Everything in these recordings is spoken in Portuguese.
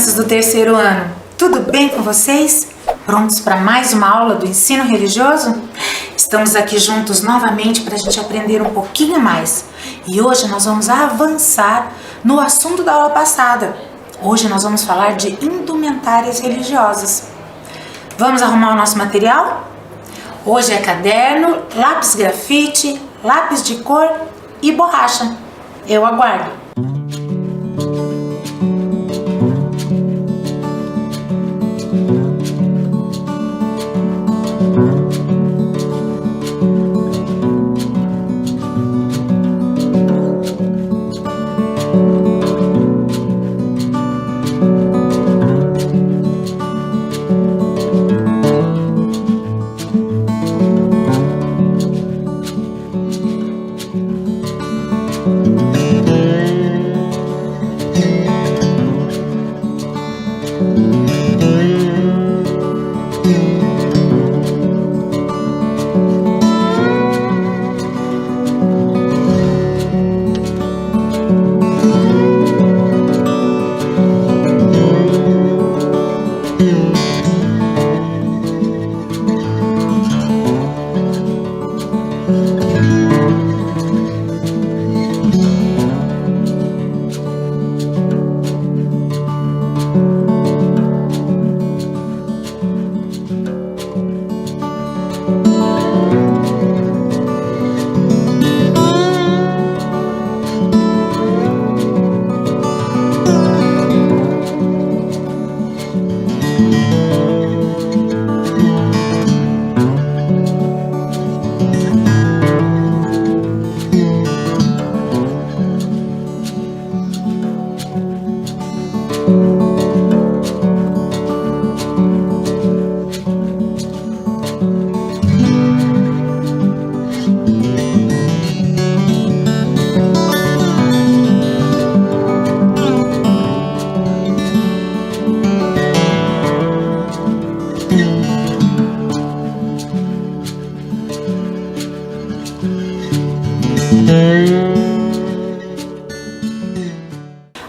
crianças do terceiro ano, tudo bem com vocês? Prontos para mais uma aula do ensino religioso? Estamos aqui juntos novamente para a gente aprender um pouquinho mais. E hoje nós vamos avançar no assunto da aula passada. Hoje nós vamos falar de indumentárias religiosas. Vamos arrumar o nosso material? Hoje é caderno, lápis grafite, lápis de cor e borracha. Eu aguardo.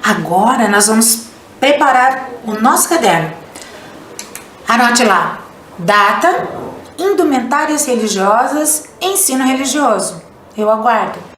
Agora nós vamos preparar o nosso caderno. Anote lá: data, indumentárias religiosas, ensino religioso. Eu aguardo.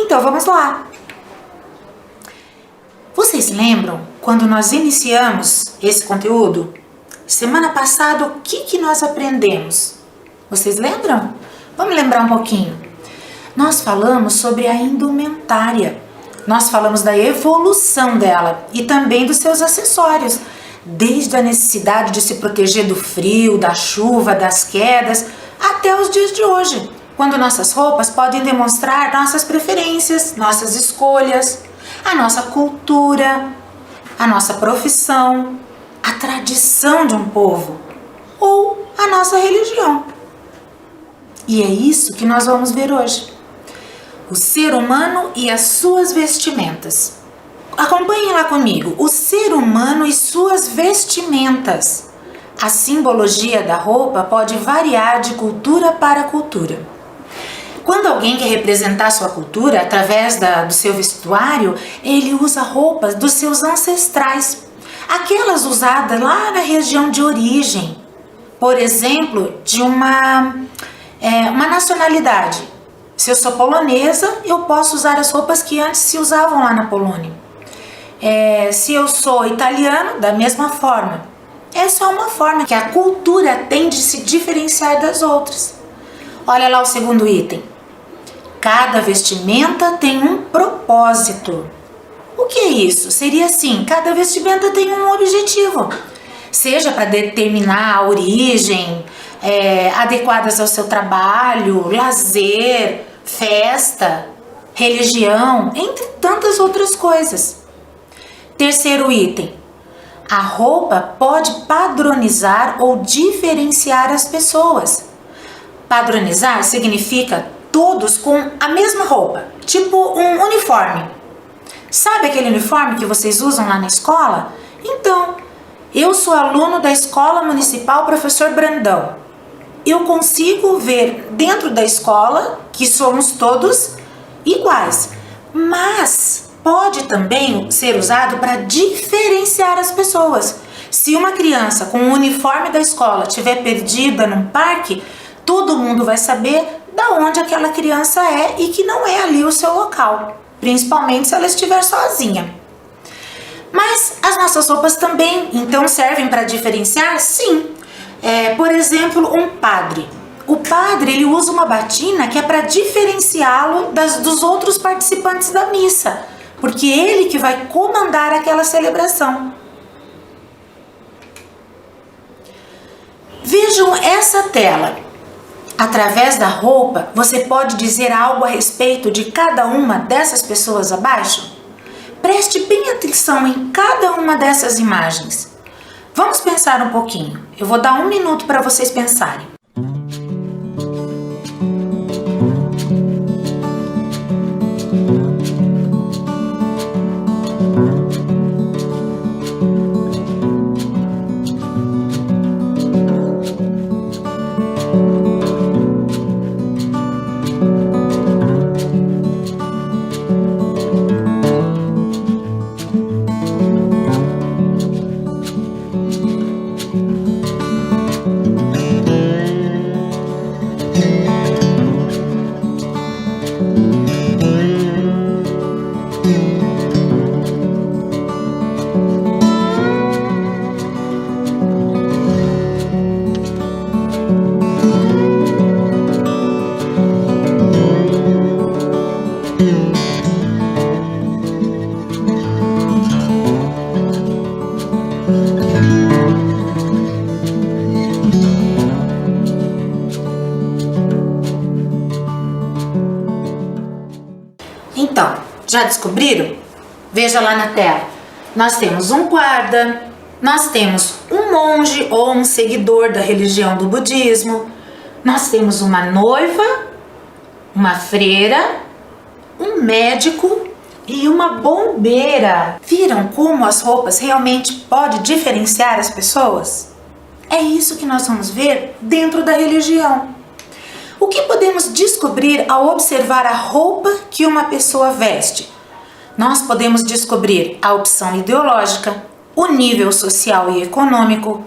Então vamos lá. Vocês lembram quando nós iniciamos esse conteúdo? Semana passada, o que nós aprendemos? Vocês lembram? Vamos lembrar um pouquinho. Nós falamos sobre a indumentária. Nós falamos da evolução dela e também dos seus acessórios. Desde a necessidade de se proteger do frio, da chuva, das quedas, até os dias de hoje, quando nossas roupas podem demonstrar nossas preferências, nossas escolhas, a nossa cultura, a nossa profissão, a tradição de um povo ou a nossa religião. E é isso que nós vamos ver hoje. O ser humano e as suas vestimentas. Acompanhem lá comigo. O ser humano e suas vestimentas. A simbologia da roupa pode variar de cultura para cultura. Quando alguém quer representar sua cultura através do seu vestuário, ele usa roupas dos seus ancestrais, aquelas usadas lá na região de origem. Por exemplo, de uma nacionalidade. Se eu sou polonesa, eu posso usar as roupas que antes se usavam lá na Polônia. Se eu sou italiano, da mesma forma. Essa é uma forma que a cultura tem de se diferenciar das outras. Olha lá o segundo item. Cada vestimenta tem um propósito. O que é isso? Seria assim, cada vestimenta tem um objetivo. Seja para determinar a origem, adequadas ao seu trabalho, lazer, festa, religião, entre tantas outras coisas. Terceiro item. A roupa pode padronizar ou diferenciar as pessoas. Padronizar significa todos com a mesma roupa, tipo um uniforme. Sabe aquele uniforme que vocês usam lá na escola? Então, eu sou aluno da Escola Municipal Professor Brandão. Eu consigo ver dentro da escola que somos todos iguais, mas pode também ser usado para diferenciar as pessoas. Se uma criança com o uniforme da escola estiver perdida num parque, todo mundo vai saber da onde aquela criança é e que não é ali o seu local, principalmente se ela estiver sozinha. Mas as nossas roupas também, então, servem para diferenciar? Sim. Por exemplo, um padre. O padre, ele usa uma batina que é para diferenciá-lo dos outros participantes da missa, porque ele que vai comandar aquela celebração. Vejam essa tela. Através da roupa, você pode dizer algo a respeito de cada uma dessas pessoas abaixo? Preste bem atenção em cada uma dessas imagens. Vamos pensar um pouquinho. Eu vou dar 1 minuto para vocês pensarem. Então, já descobriram? Veja lá na tela. Nós temos um guarda, nós temos um monge ou um seguidor da religião do budismo, nós temos uma noiva, uma freira, um médico e uma bombeira. Viram como as roupas realmente podem diferenciar as pessoas? É isso que nós vamos ver dentro da religião. O que podemos descobrir ao observar a roupa que uma pessoa veste? Nós podemos descobrir a opção ideológica, o nível social e econômico,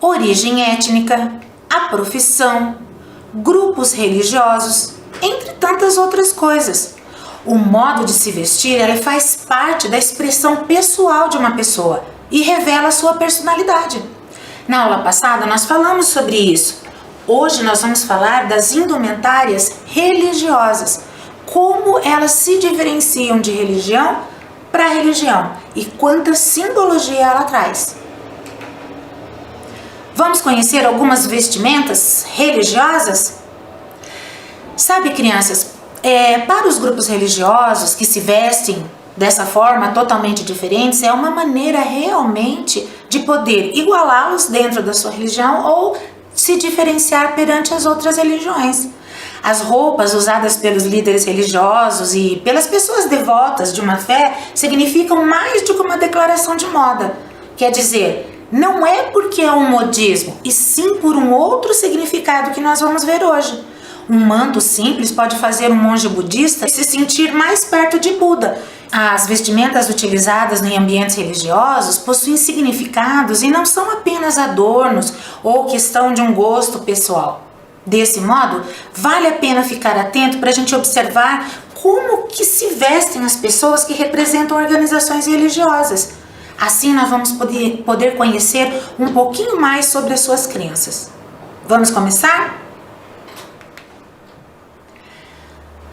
origem étnica, a profissão, grupos religiosos, entre tantas outras coisas. O modo de se vestir, ela faz parte da expressão pessoal de uma pessoa e revela a sua personalidade. Na aula passada nós falamos sobre isso. Hoje nós vamos falar das indumentárias religiosas, como elas se diferenciam de religião para religião e quanta simbologia ela traz. Vamos conhecer algumas vestimentas religiosas? Sabe, crianças, para os grupos religiosos que se vestem dessa forma totalmente diferentes, é uma maneira realmente de poder igualá-los dentro da sua religião ou se diferenciar perante as outras religiões. As roupas usadas pelos líderes religiosos e pelas pessoas devotas de uma fé significam mais do que uma declaração de moda. Quer dizer, não é porque é um modismo, e sim por um outro significado que nós vamos ver hoje. Um manto simples pode fazer um monge budista se sentir mais perto de Buda. As vestimentas utilizadas em ambientes religiosos possuem significados e não são apenas adornos ou questão de um gosto pessoal. Desse modo, vale a pena ficar atento para a gente observar como que se vestem as pessoas que representam organizações religiosas. Assim nós vamos poder conhecer um pouquinho mais sobre as suas crenças. Vamos começar?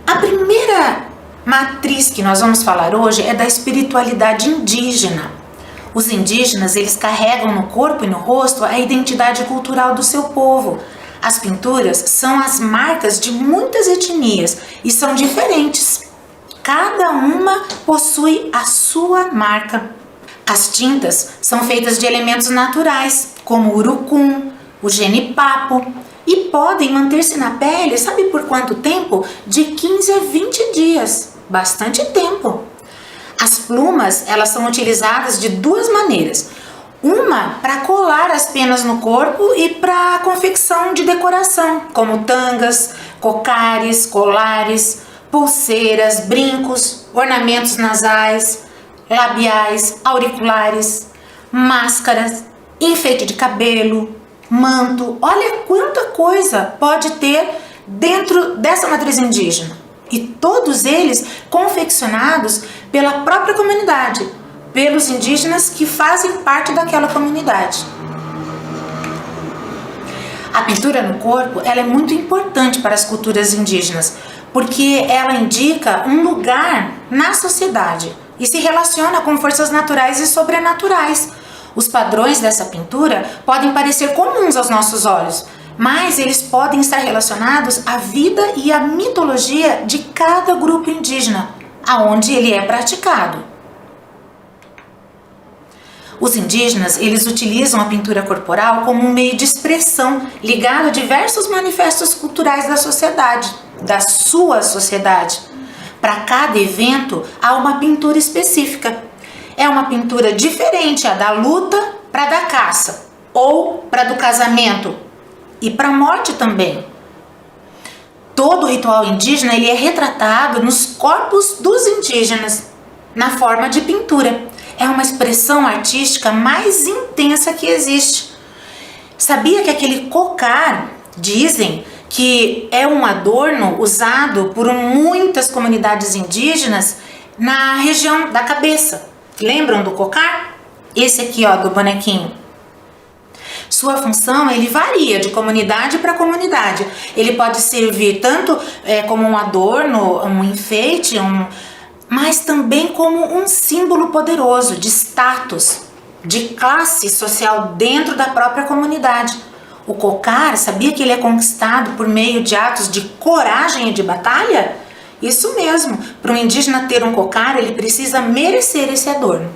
A primeira matriz que nós vamos falar hoje é da espiritualidade indígena. Os indígenas, eles carregam no corpo e no rosto a identidade cultural do seu povo. As pinturas são as marcas de muitas etnias e são diferentes. Cada uma possui a sua marca. As tintas são feitas de elementos naturais, como o urucum, o genipapo, e podem manter-se na pele, sabe por quanto tempo? De 15 a 20 dias, bastante tempo. As plumas, elas são utilizadas de duas maneiras. Uma para colar as penas no corpo e para confecção de decoração, como tangas, cocares, colares, pulseiras, brincos, ornamentos nasais, labiais, auriculares, máscaras, enfeite de cabelo, manto. Olha quanta coisa pode ter dentro dessa matriz indígena. E todos eles confeccionados pela própria comunidade, pelos indígenas que fazem parte daquela comunidade. A pintura no corpo, ela é muito importante para as culturas indígenas, porque ela indica um lugar na sociedade e se relaciona com forças naturais e sobrenaturais. Os padrões dessa pintura podem parecer comuns aos nossos olhos, mas eles podem estar relacionados à vida e à mitologia de cada grupo indígena, aonde ele é praticado. Os indígenas, eles utilizam a pintura corporal como um meio de expressão ligado a diversos manifestos culturais da sociedade, da sua sociedade. Para cada evento, há uma pintura específica. É uma pintura diferente a da luta para da caça, ou para do casamento e para a morte também. Todo ritual indígena ele é retratado nos corpos dos indígenas, na forma de pintura. É uma expressão artística mais intensa que existe. Sabia que aquele cocar, dizem que é um adorno usado por muitas comunidades indígenas na região da cabeça? Lembram do cocar? Esse aqui, ó, do bonequinho. Sua função, ele varia de comunidade para comunidade. Ele pode servir tanto como um adorno, um enfeite, mas também como um símbolo poderoso de status, de classe social dentro da própria comunidade. O cocar, sabia que ele é conquistado por meio de atos de coragem e de batalha? Isso mesmo, para um indígena ter um cocar, ele precisa merecer esse adorno.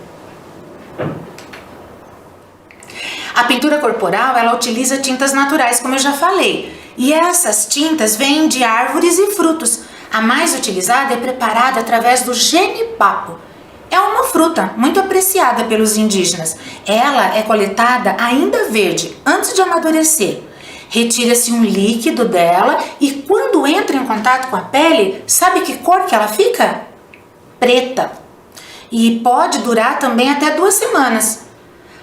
A pintura corporal, ela utiliza tintas naturais, como eu já falei, e essas tintas vêm de árvores e frutos. A mais utilizada é preparada através do genipapo. É uma fruta muito apreciada pelos indígenas. Ela é coletada ainda verde, antes de amadurecer. Retira-se um líquido dela e quando entra em contato com a pele, sabe que cor que ela fica? Preta. E pode durar também até 2 semanas.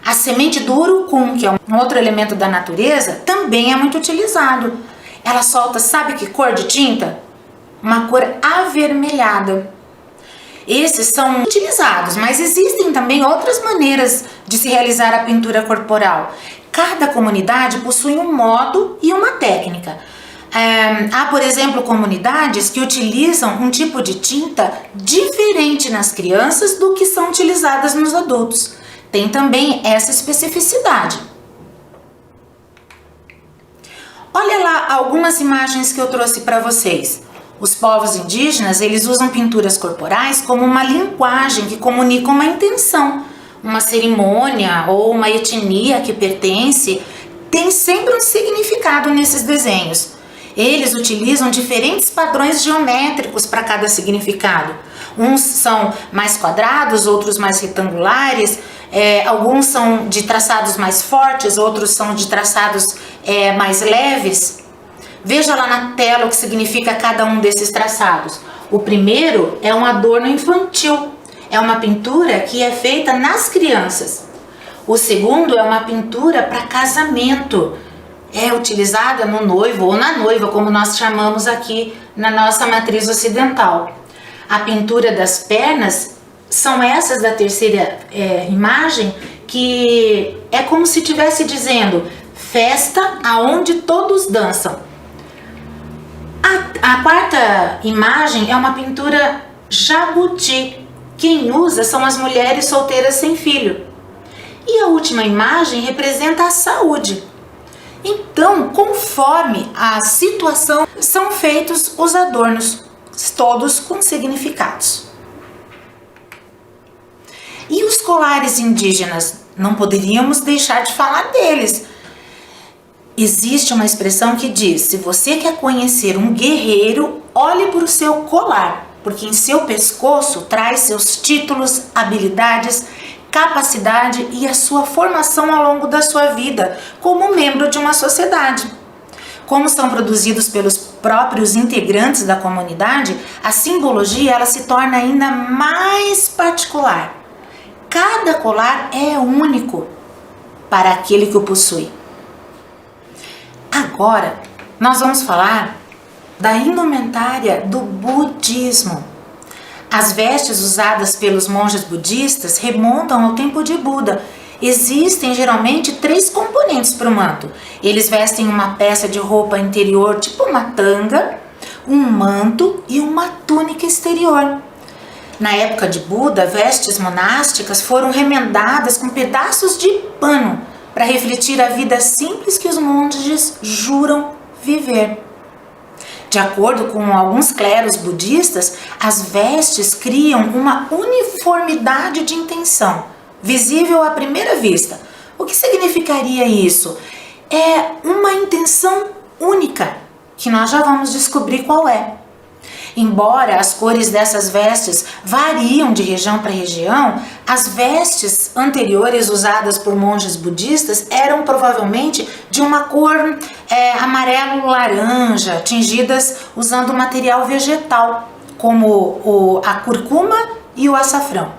A semente do urucum, que é um outro elemento da natureza, também é muito utilizado. Ela solta, sabe que cor de tinta? Uma cor avermelhada. Esses são utilizados, mas existem também outras maneiras de se realizar a pintura corporal. Cada comunidade possui um modo e uma técnica. Há, por exemplo, comunidades que utilizam um tipo de tinta diferente nas crianças do que são utilizadas nos adultos. Tem também essa especificidade. Olha lá algumas imagens que eu trouxe para vocês. Os povos indígenas, eles usam pinturas corporais como uma linguagem que comunica uma intenção. Uma cerimônia ou uma etnia que pertence tem sempre um significado nesses desenhos. Eles utilizam diferentes padrões geométricos para cada significado. Uns são mais quadrados, outros mais retangulares, alguns são de traçados mais fortes, outros são de traçados mais leves. Veja lá na tela o que significa cada um desses traçados. O primeiro é um adorno infantil, é uma pintura que é feita nas crianças. O segundo é uma pintura para casamento, é utilizada no noivo ou na noiva, como nós chamamos aqui na nossa matriz ocidental. A pintura das pernas são essas da terceira imagem, que é como se estivesse dizendo festa aonde todos dançam. A quarta imagem é uma pintura jabuti. Quem usa são as mulheres solteiras sem filho. E a última imagem representa a saúde. Então, conforme a situação, são feitos os adornos, todos com significados. E os colares indígenas? Não poderíamos deixar de falar deles. Existe uma expressão que diz: se você quer conhecer um guerreiro, olhe para o seu colar, porque em seu pescoço traz seus títulos, habilidades, capacidade e a sua formação ao longo da sua vida como membro de uma sociedade. Como são produzidos pelos próprios integrantes da comunidade, a simbologia ela se torna ainda mais particular. Cada colar é único para aquele que o possui. Agora, nós vamos falar da indumentária do budismo. As vestes usadas pelos monges budistas remontam ao tempo de Buda. Existem geralmente 3 componentes para o manto. Eles vestem uma peça de roupa interior, tipo uma tanga, um manto e uma túnica exterior. Na época de Buda, vestes monásticas foram remendadas com pedaços de pano para refletir a vida simples que os monges juram viver. De acordo com alguns clérigos budistas, as vestes criam uma uniformidade de intenção, visível à primeira vista. O que significaria isso? É uma intenção única, que nós já vamos descobrir qual é. Embora as cores dessas vestes variam de região para região, as vestes anteriores usadas por monges budistas eram provavelmente de uma cor amarelo-laranja, tingidas usando material vegetal, como a curcuma e o açafrão.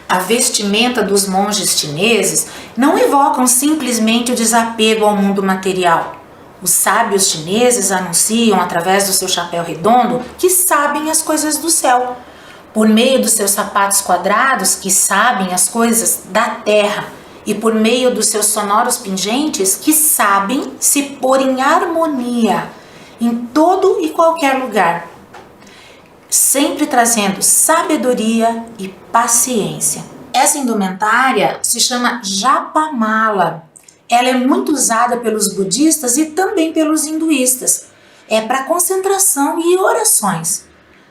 A vestimenta dos monges chineses não evocam simplesmente o desapego ao mundo material. Os sábios chineses anunciam, através do seu chapéu redondo, que sabem as coisas do céu. Por meio dos seus sapatos quadrados, que sabem as coisas da terra. E por meio dos seus sonoros pingentes, que sabem se pôr em harmonia em todo e qualquer lugar. Sempre trazendo sabedoria e paciência. Essa indumentária se chama japamala. Ela é muito usada pelos budistas e também pelos hinduístas. É para concentração e orações.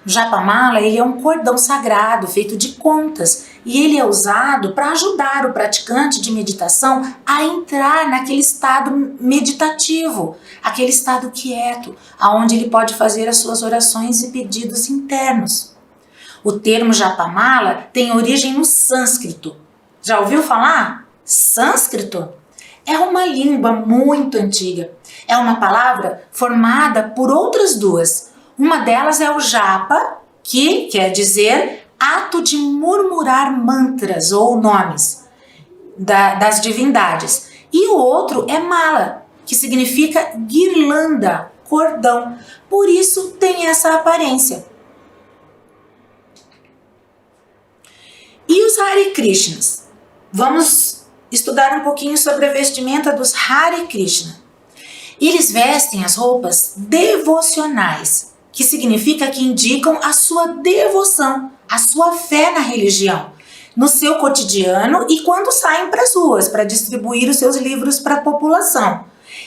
O japamala ele é um cordão sagrado feito de contas e ele é usado para ajudar o praticante de meditação a entrar naquele estado meditativo, aquele estado quieto, aonde ele pode fazer as suas orações e pedidos internos. O termo japamala tem origem no sânscrito. Já ouviu falar? Sânscrito? É uma língua muito antiga. É uma palavra formada por outras duas. Uma delas é o japa, que quer dizer ato de murmurar mantras ou nomes das divindades. E o outro é mala, que significa guirlanda, cordão. Por isso tem essa aparência. E os Hare Krishnas? Vamos estudar um pouquinho sobre a vestimenta dos Hare Krishna. Eles vestem as roupas devocionais, que significa que indicam a sua devoção, a sua fé na religião, no seu cotidiano e quando saem para as ruas para distribuir os seus livros para a população.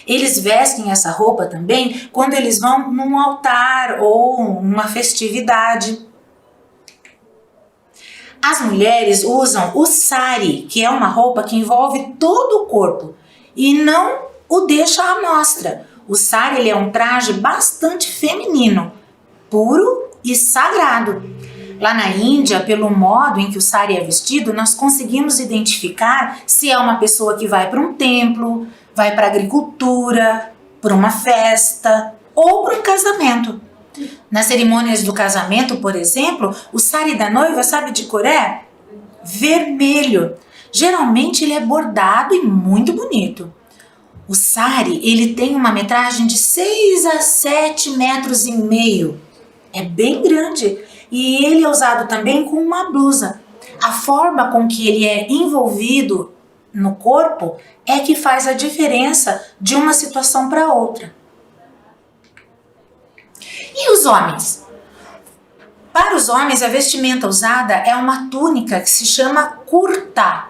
Eles vestem essa roupa também quando eles vão num altar ou numa festividade. As mulheres usam o sari, que é uma roupa que envolve todo o corpo e não o deixa à mostra. O sari ele é um traje bastante feminino, puro e sagrado. Lá na Índia, pelo modo em que o sari é vestido, nós conseguimos identificar se é uma pessoa que vai para um templo, vai para a agricultura, para uma festa ou para um casamento. Nas cerimônias do casamento, por exemplo, o sari da noiva, sabe de cor é? Vermelho. Geralmente ele é bordado e muito bonito. O sari, ele tem uma metragem de 6 a 7 metros e meio. É bem grande e ele é usado também com uma blusa. A forma com que ele é envolvido no corpo é que faz a diferença de uma situação para outra. E os homens? Para os homens, a vestimenta usada é uma túnica que se chama kurta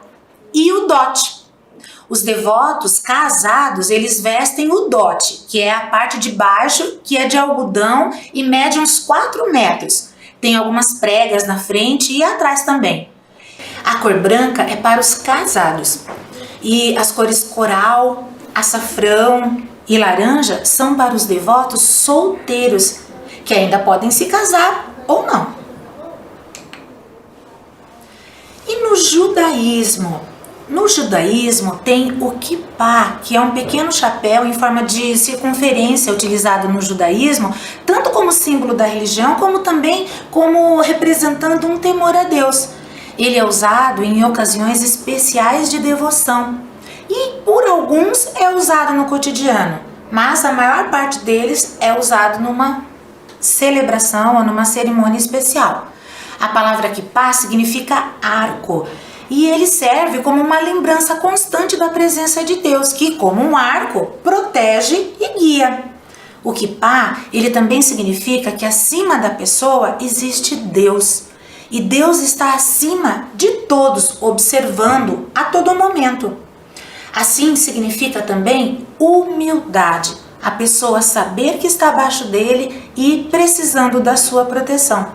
e o dote. Os devotos casados, eles vestem o dote, que é a parte de baixo, que é de algodão e mede uns 4 metros. Tem algumas pregas na frente e atrás também. A cor branca é para os casados. E as cores coral, açafrão e laranja são para os devotos solteiros, que ainda podem se casar ou não. E no judaísmo? No judaísmo tem o kippá, que é um pequeno chapéu em forma de circunferência utilizado no judaísmo, tanto como símbolo da religião, como também como representando um temor a Deus. Ele é usado em ocasiões especiais de devoção e por alguns é usado no cotidiano, mas a maior parte deles é usado numa celebração ou numa cerimônia especial. A palavra kippá significa arco e ele serve como uma lembrança constante da presença de Deus, que como um arco protege e guia. O kippá, ele também significa que acima da pessoa existe Deus. E Deus está acima de todos, observando a todo momento. Assim significa também humildade, a pessoa saber que está abaixo dele e precisando da sua proteção.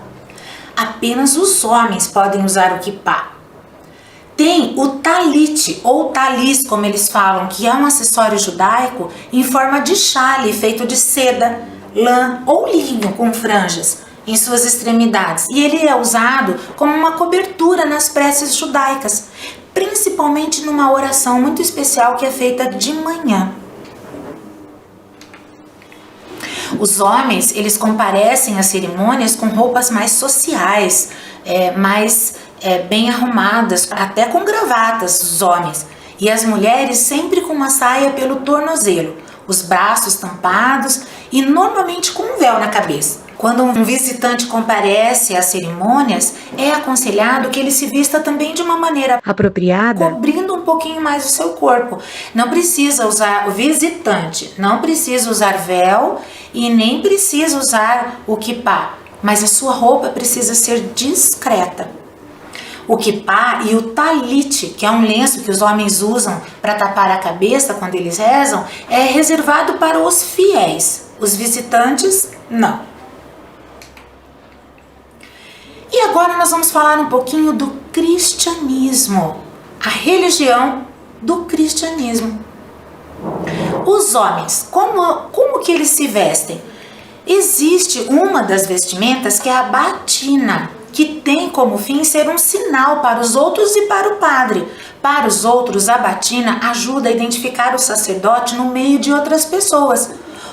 Apenas os homens podem usar o kippá. Tem o talit, ou talis, como eles falam, que é um acessório judaico em forma de chale feito de seda, lã ou linho com franjas em suas extremidades. E ele é usado como uma cobertura nas preces judaicas, principalmente numa oração muito especial que é feita de manhã. Os homens, eles comparecem às cerimônias com roupas mais sociais, mais bem arrumadas, até com gravatas, os homens. E as mulheres sempre com uma saia pelo tornozelo, os braços tampados e normalmente com um véu na cabeça. Quando um visitante comparece às cerimônias, é aconselhado que ele se vista também de uma maneira apropriada, cobrindo um pouquinho mais o seu corpo. Não precisa usar, o visitante não precisa usar véu e nem precisa usar o kippá, mas a sua roupa precisa ser discreta. O kippá e o talit, que é um lenço que os homens usam para tapar a cabeça quando eles rezam, é reservado para os fiéis. Os visitantes, não. E agora nós vamos falar um pouquinho do cristianismo, a religião do cristianismo. Os homens, como que eles se vestem? Existe uma das vestimentas que é a batina, que tem como fim ser um sinal para os outros e para o padre. Para os outros, a batina ajuda a identificar o sacerdote no meio de outras pessoas.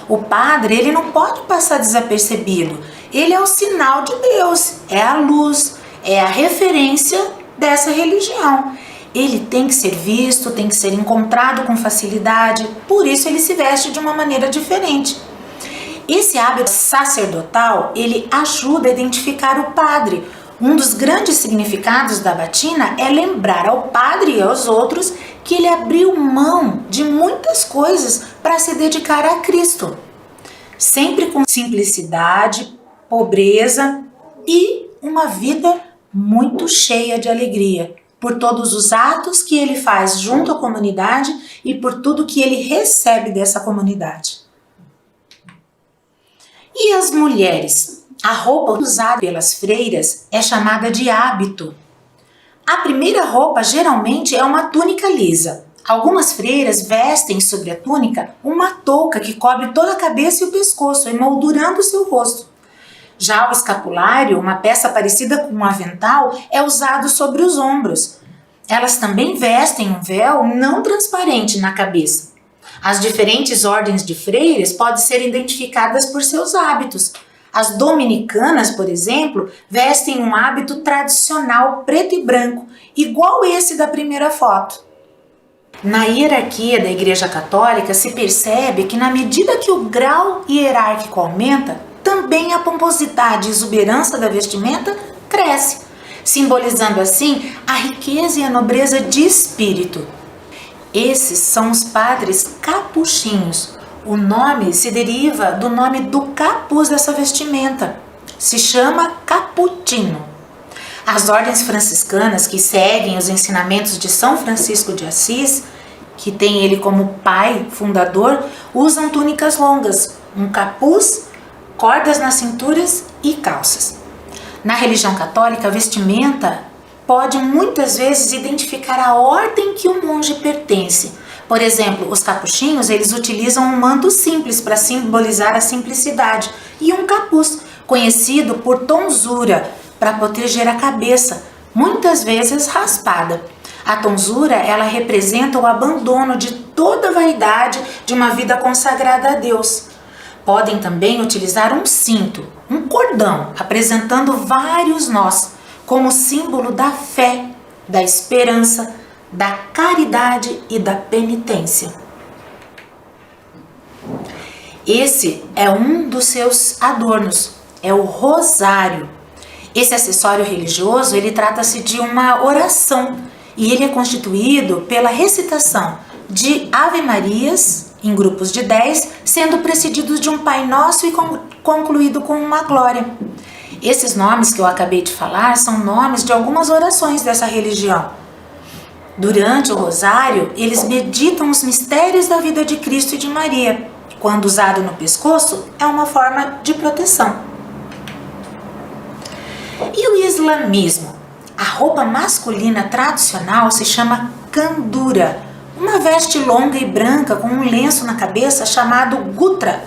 O padre, ele não pode passar desapercebido. Ele é o sinal de Deus, é a luz, é a referência dessa religião. Ele tem que ser visto, tem que ser encontrado com facilidade, por isso ele se veste de uma maneira diferente. Esse hábito sacerdotal, ele ajuda a identificar o padre, Um dos grandes significados da batina é lembrar ao padre e aos outros que ele abriu mão de muitas coisas para se dedicar a Cristo, sempre com simplicidade, pobreza e uma vida muito cheia de alegria, por todos os atos que ele faz junto à comunidade e por tudo que ele recebe dessa comunidade. E as mulheres? A roupa usada pelas freiras é chamada de hábito. A primeira roupa geralmente é uma túnica lisa. Algumas freiras vestem sobre a túnica uma touca que cobre toda a cabeça e o pescoço, emoldurando o seu rosto. Já o escapulário, uma peça parecida com um avental, é usado sobre os ombros. Elas também vestem um véu não transparente na cabeça. As diferentes ordens de freiras podem ser identificadas por seus hábitos. As dominicanas, por exemplo, vestem um hábito tradicional preto e branco, igual esse da primeira foto. Na hierarquia da Igreja Católica se percebe que na medida que o grau hierárquico aumenta, também a pomposidade e exuberância da vestimenta cresce, simbolizando assim a riqueza e a nobreza de espírito. Esses são os padres capuchinhos. O nome se deriva do nome do capuz dessa vestimenta. Se chama cappuccino. As ordens franciscanas que seguem os ensinamentos de São Francisco de Assis, que tem ele como pai fundador, usam túnicas longas, um capuz, cordas nas cinturas e calças. Na religião católica, a vestimenta pode muitas vezes identificar a ordem que o monge pertence. Por exemplo, os capuchinhos, eles utilizam um manto simples para simbolizar a simplicidade e um capuz, conhecido por tonsura, para proteger a cabeça, muitas vezes raspada. A tonsura, ela representa o abandono de toda a vaidade de uma vida consagrada a Deus. Podem também utilizar um cinto, um cordão, apresentando vários nós, como símbolo da fé, da esperança, da caridade e da penitência. Esse é um dos seus adornos, é o rosário. Esse acessório religioso, ele trata-se de uma oração e ele é constituído pela recitação de Ave-Marias em grupos de 10, sendo precedidos de um Pai Nosso e concluído com uma glória. Esses nomes que eu acabei de falar são nomes de algumas orações dessa religião. Durante o rosário, eles meditam os mistérios da vida de Cristo e de Maria. Quando usado no pescoço, é uma forma de proteção. E o islamismo? A roupa masculina tradicional se chama kandura, uma veste longa e branca com um lenço na cabeça chamado gutra.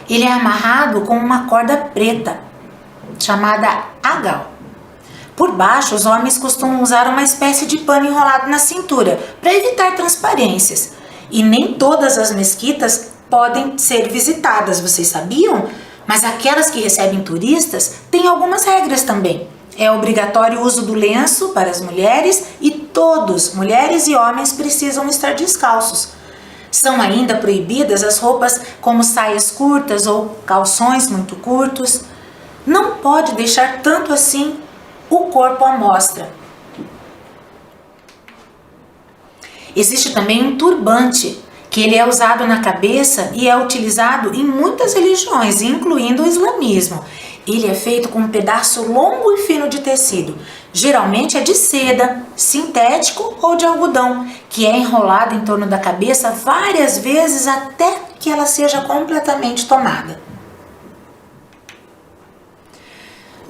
Ele é amarrado com uma corda preta, chamada agal. Por baixo, os homens costumam usar uma espécie de pano enrolado na cintura, para evitar transparências. E nem todas as mesquitas podem ser visitadas, vocês sabiam? Mas aquelas que recebem turistas têm algumas regras também. É obrigatório o uso do lenço para as mulheres e todos, mulheres e homens, precisam estar descalços. São ainda proibidas as roupas como saias curtas ou calções muito curtos. Não pode deixar tanto assim o corpo à mostra. Existe também um turbante, que ele é usado na cabeça e é utilizado em muitas religiões, incluindo o islamismo. Ele é feito com um pedaço longo e fino de tecido. Geralmente é de seda, sintético ou de algodão, que é enrolado em torno da cabeça várias vezes até que ela seja completamente tomada.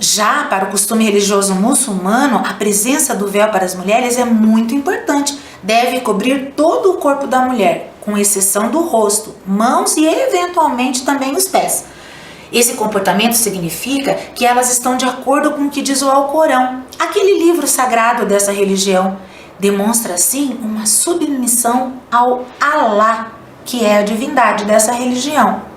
Já para o costume religioso muçulmano, a presença do véu para as mulheres é muito importante. Deve cobrir todo o corpo da mulher, com exceção do rosto, mãos e eventualmente também os pés. Esse comportamento significa que elas estão de acordo com o que diz o Alcorão, aquele livro sagrado dessa religião. Demonstra assim uma submissão ao Alá, que é a divindade dessa religião.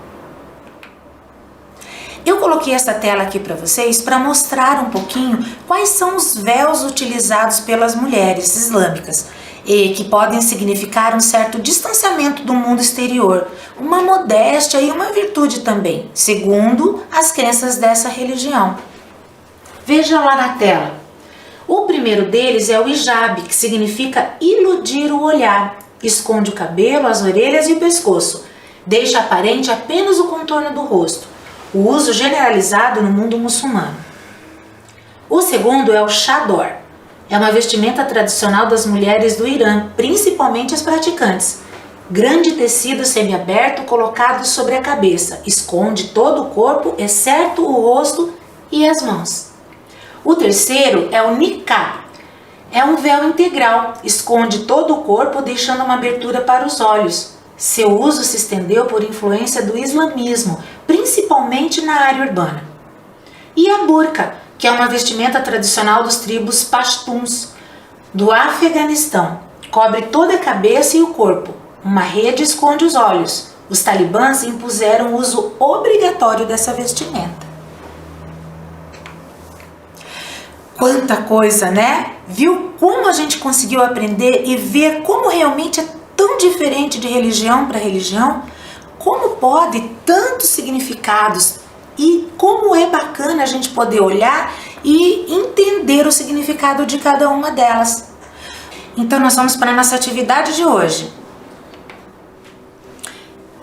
Eu coloquei essa tela aqui para vocês para mostrar um pouquinho quais são os véus utilizados pelas mulheres islâmicas, que podem significar um certo distanciamento do mundo exterior, uma modéstia e uma virtude também, segundo as crenças dessa religião. Veja lá na tela. O primeiro deles é o hijab, que significa iludir o olhar. Esconde o cabelo, as orelhas e o pescoço. Deixa aparente apenas o contorno do rosto. O uso generalizado no mundo muçulmano. O segundo é o chador. É uma vestimenta tradicional das mulheres do Irã, principalmente as praticantes. Grande tecido semiaberto colocado sobre a cabeça. Esconde todo o corpo, exceto o rosto e as mãos. O terceiro é o niqab. É um véu integral, esconde todo o corpo, deixando uma abertura para os olhos. Seu uso se estendeu por influência do islamismo, principalmente na área urbana. E a burca, que é uma vestimenta tradicional dos tribos pashtuns, do Afeganistão. Cobre toda a cabeça e o corpo. Uma rede esconde os olhos. Os talibãs impuseram o uso obrigatório dessa vestimenta. Quanta coisa, né? Viu como a gente conseguiu aprender e ver como realmente é tão diferente de religião para religião? Como pode tantos significados e como é bacana a gente poder olhar e entender o significado de cada uma delas. Então nós vamos para a nossa atividade de hoje.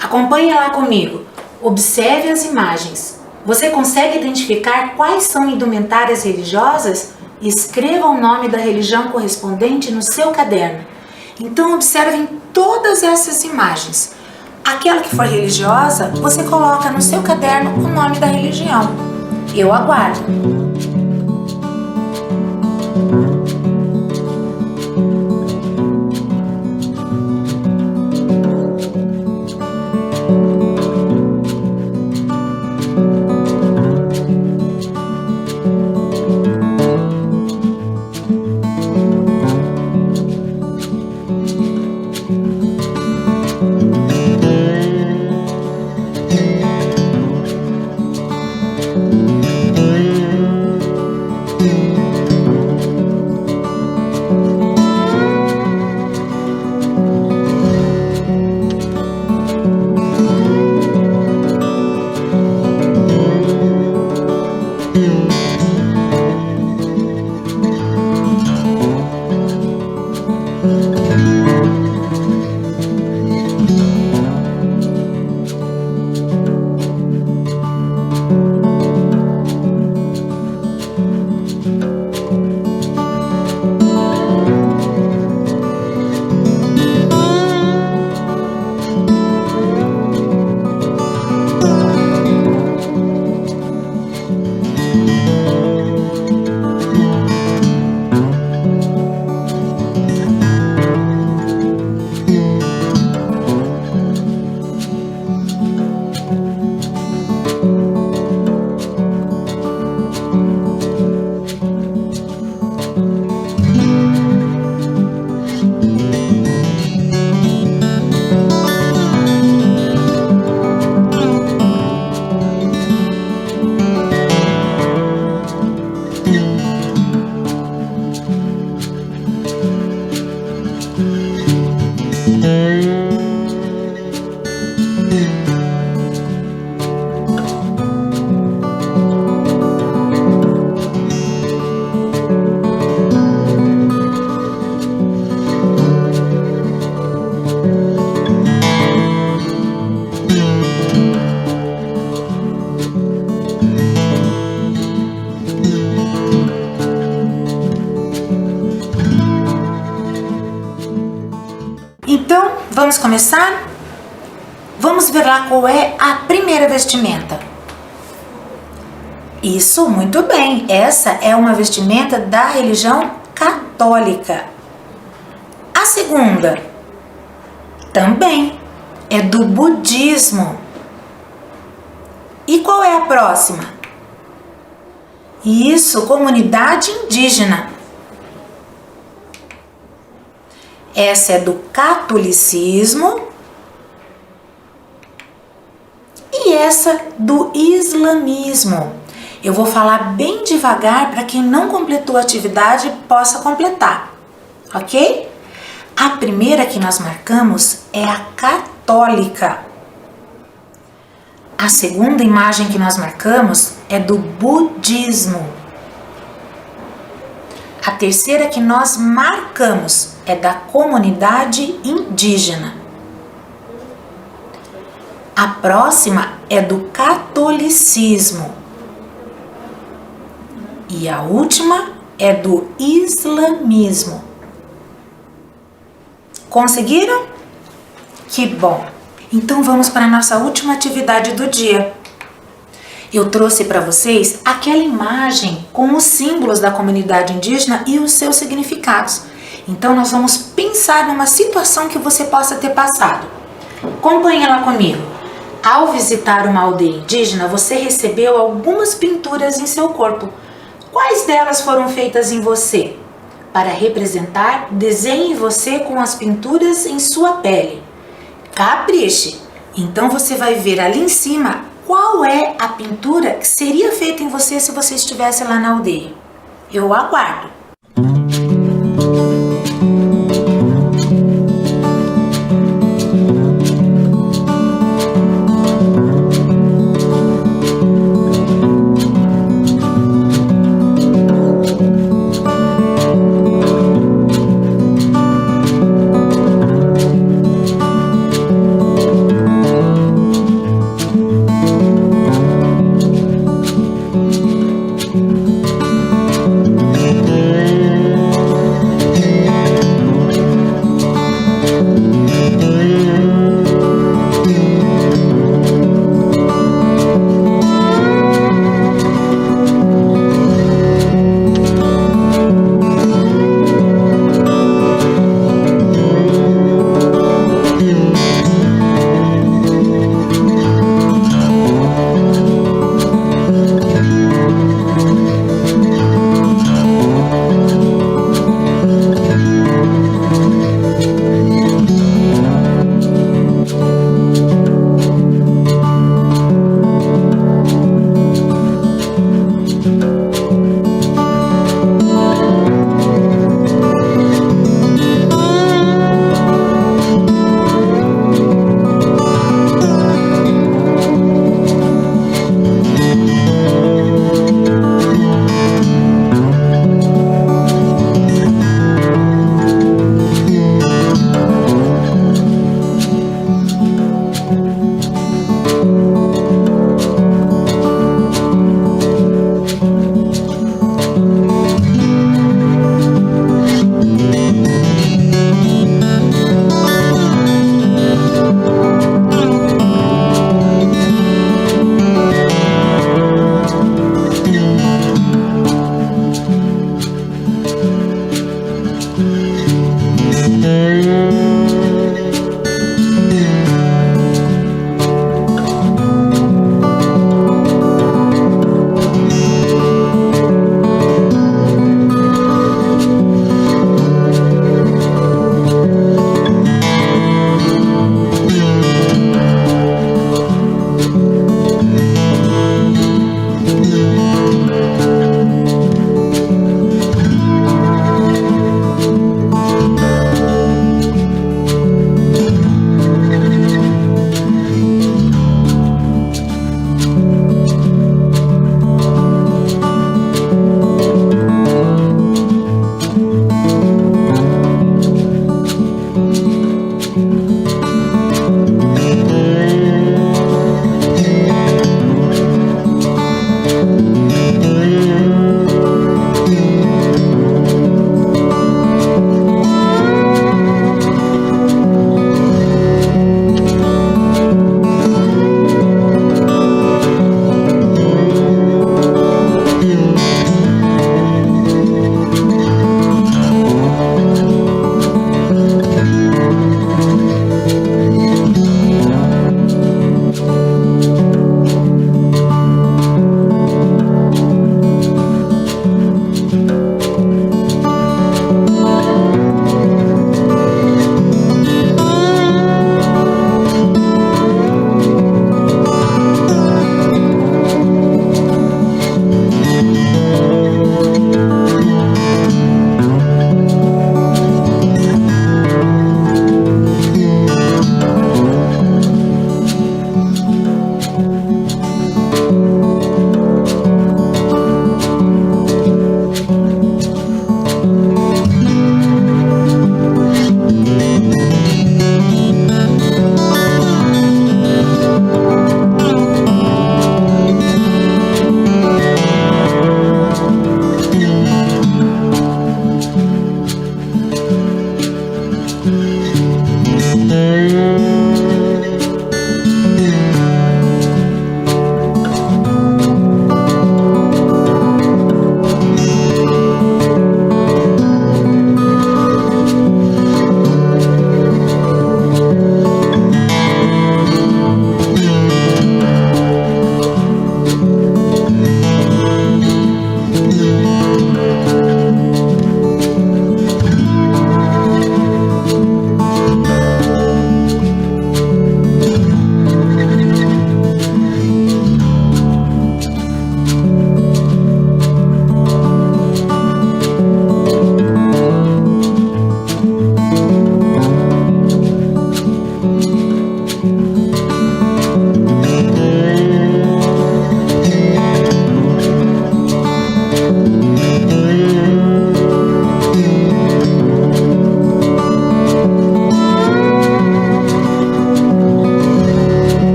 Acompanhe lá comigo. Observe as imagens. Você consegue identificar quais são indumentárias religiosas? Escreva o nome da religião correspondente no seu caderno. Então observem todas essas imagens. Aquela que for religiosa, você coloca no seu caderno o nome da religião. Eu aguardo. Então, vamos começar? Vamos ver lá qual é a primeira vestimenta. Isso, muito bem. Essa é uma vestimenta da religião católica. A segunda, também, é do budismo. E qual é a próxima? Isso, comunidade indígena. Essa é do catolicismo e essa do islamismo. Eu vou falar bem devagar para quem não completou a atividade possa completar, ok? A primeira que nós marcamos é a católica. A segunda imagem que nós marcamos é do budismo. A terceira que nós marcamos é da comunidade indígena. A próxima é do catolicismo. E a última é do islamismo. Conseguiram? Que bom! Então vamos para a nossa última atividade do dia. Eu trouxe para vocês aquela imagem com os símbolos da comunidade indígena e os seus significados. Então nós vamos pensar numa situação que você possa ter passado. Acompanhe lá comigo. Ao visitar uma aldeia indígena, você recebeu algumas pinturas em seu corpo. Quais delas foram feitas em você? Para representar, desenhe você com as pinturas em sua pele. Capriche! Então você vai ver ali em cima qual é a pintura que seria feita em você se você estivesse lá na aldeia. Eu aguardo!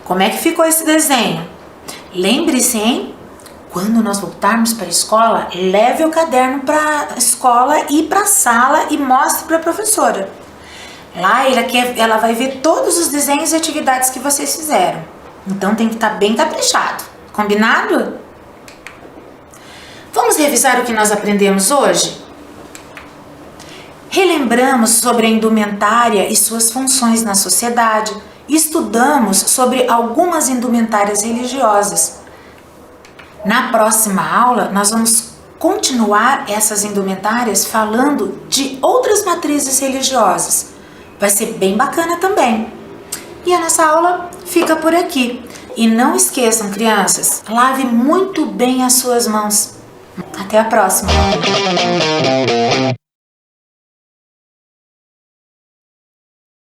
Como é que ficou esse desenho? Lembre-se, hein? Quando nós voltarmos para a escola, leve o caderno para a escola e para a sala e mostre para a professora. Lá ela vai ver todos os desenhos e atividades que vocês fizeram. Então tem que estar bem caprichado. Combinado? Vamos revisar o que nós aprendemos hoje? Relembramos sobre a indumentária e suas funções na sociedade. Estudamos sobre algumas indumentárias religiosas. Na próxima aula, nós vamos continuar essas indumentárias falando de outras matrizes religiosas. Vai ser bem bacana também. E a nossa aula fica por aqui. E não esqueçam, crianças, lave muito bem as suas mãos. Até a próxima!